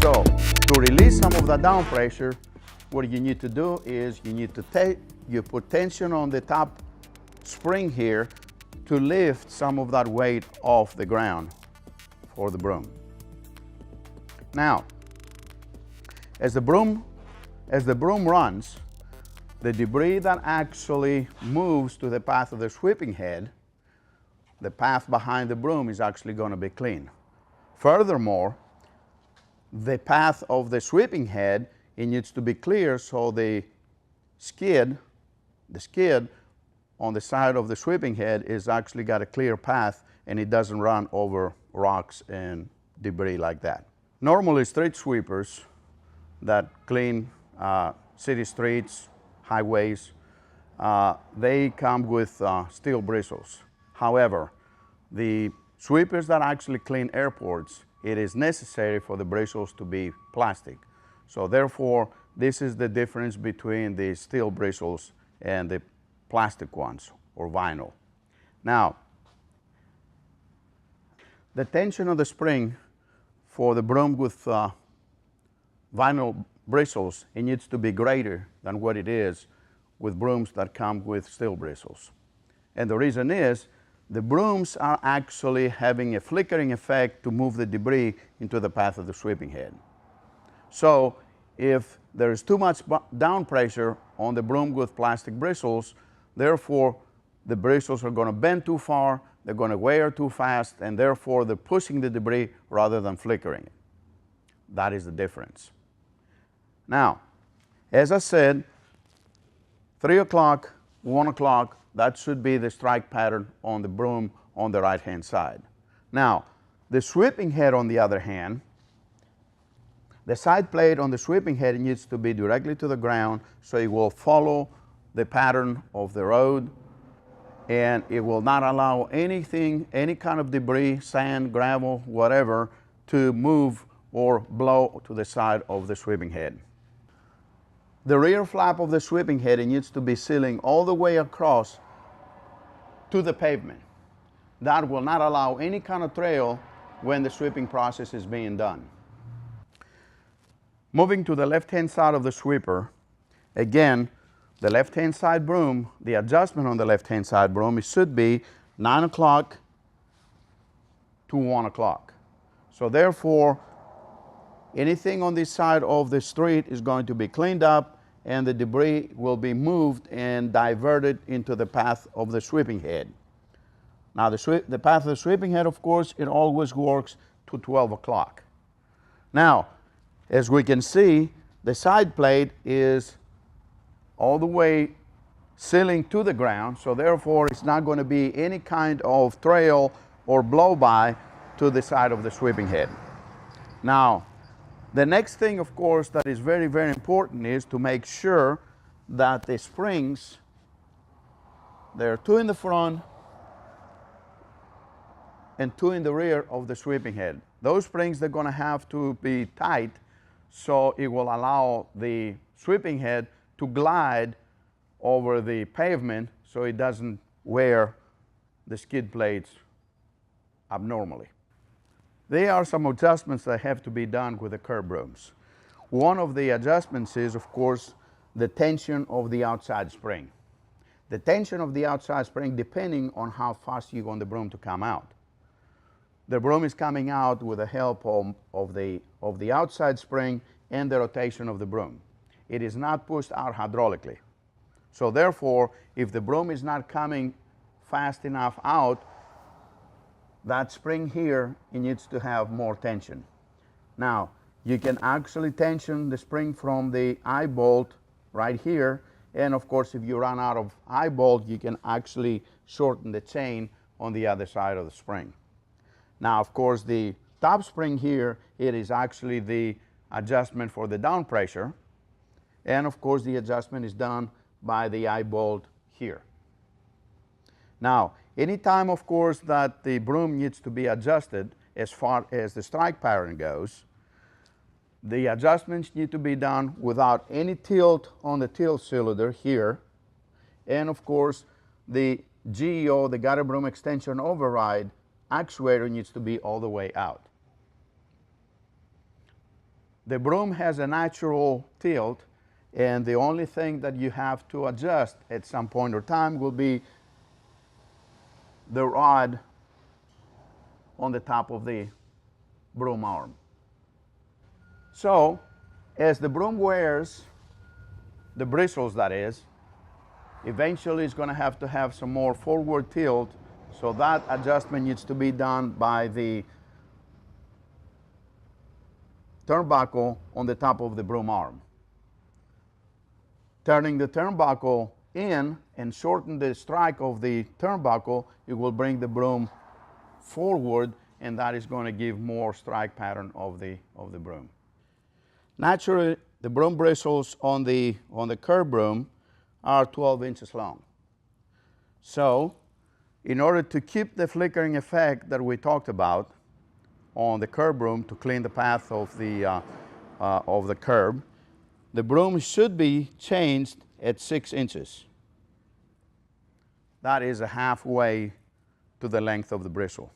So to release some of the down pressure, what you need to do is you need to put tension on the top spring here to lift some of that weight off the ground for the broom. Now, as the broom runs, the debris that actually moves to the path of the sweeping head, the path behind the broom is actually going to be clean. Furthermore, the path of the sweeping head, it needs to be clear so the skid on the side of the sweeping head is actually got a clear path and it doesn't run over rocks and debris like that. Normally street sweepers that clean city streets, highways, they come with steel bristles. However, the sweepers that actually clean airports, it is necessary for the bristles to be plastic. So therefore, this is the difference between the steel bristles and the plastic ones or vinyl. Now, the tension of the spring for the broom with vinyl bristles, it needs to be greater than what it is with brooms that come with steel bristles. And the reason is the brooms are actually having a flickering effect to move the debris into the path of the sweeping head. So if there is too much down pressure on the broom with plastic bristles, therefore the bristles are going to bend too far, they're going to wear too fast, and therefore they're pushing the debris rather than flickering it. That is the difference. Now, as I said, 3 o'clock, 1 o'clock, that should be the strike pattern on the broom on the right-hand side. Now, the sweeping head, on the other hand, the side plate on the sweeping head needs to be directly to the ground so it will follow the pattern of the road and it will not allow anything, any kind of debris, sand, gravel, whatever, to move or blow to the side of the sweeping head. The rear flap of the sweeping head, it needs to be sealing all the way across to the pavement. That will not allow any kind of trail when the sweeping process is being done. Moving to the left-hand side of the sweeper, again, the left-hand side broom, the adjustment on the left-hand side broom, it should be 9 o'clock to 1 o'clock. So therefore, anything on this side of the street is going to be cleaned up and the debris will be moved and diverted into the path of the sweeping head. Now the path of the sweeping head, of course, it always works to 12 o'clock. Now, as we can see, the side plate is all the way sealing to the ground, so therefore it's not going to be any kind of trail or blow-by to the side of the sweeping head. Now, the next thing, of course, that is very, very important is to make sure that the springs, there are 2 in the front and 2 in the rear of the sweeping head. Those springs, they're going to have to be tight so it will allow the sweeping head to glide over the pavement so it doesn't wear the skid plates abnormally. There are some adjustments that have to be done with the curb brooms. One of the adjustments is, of course, the tension of the outside spring. The tension of the outside spring depending on how fast you want the broom to come out. The broom is coming out with the help of the outside spring and the rotation of the broom. It is not pushed out hydraulically. So therefore, if the broom is not coming fast enough out, that spring here, it needs to have more tension. Now, you can actually tension the spring from the eye bolt right here, and of course, if you run out of eye bolt, you can actually shorten the chain on the other side of the spring. Now, of course, the top spring here, it is actually the adjustment for the down pressure, and of course, the adjustment is done by the eye bolt here. Now, anytime, of course, that the broom needs to be adjusted as far as the strike pattern goes, the adjustments need to be done without any tilt on the tilt cylinder here. And of course, the GEO, the gutter broom extension override, actuator needs to be all the way out. The broom has a natural tilt, and the only thing that you have to adjust at some point or time will be the rod on the top of the broom arm. So as the broom wears, the bristles that is, eventually it's going to have some more forward tilt, so that adjustment needs to be done by the turnbuckle on the top of the broom arm. Turning the turnbuckle in and shorten the strike of the turnbuckle, it will bring the broom forward, and that is going to give more strike pattern of the broom. Naturally, the broom bristles on the curved broom are 12 inches long. So in order to keep the flickering effect that we talked about on the curved broom to clean the path of the curb, the broom should be changed at 6 inches. That is a halfway to the length of the bristle.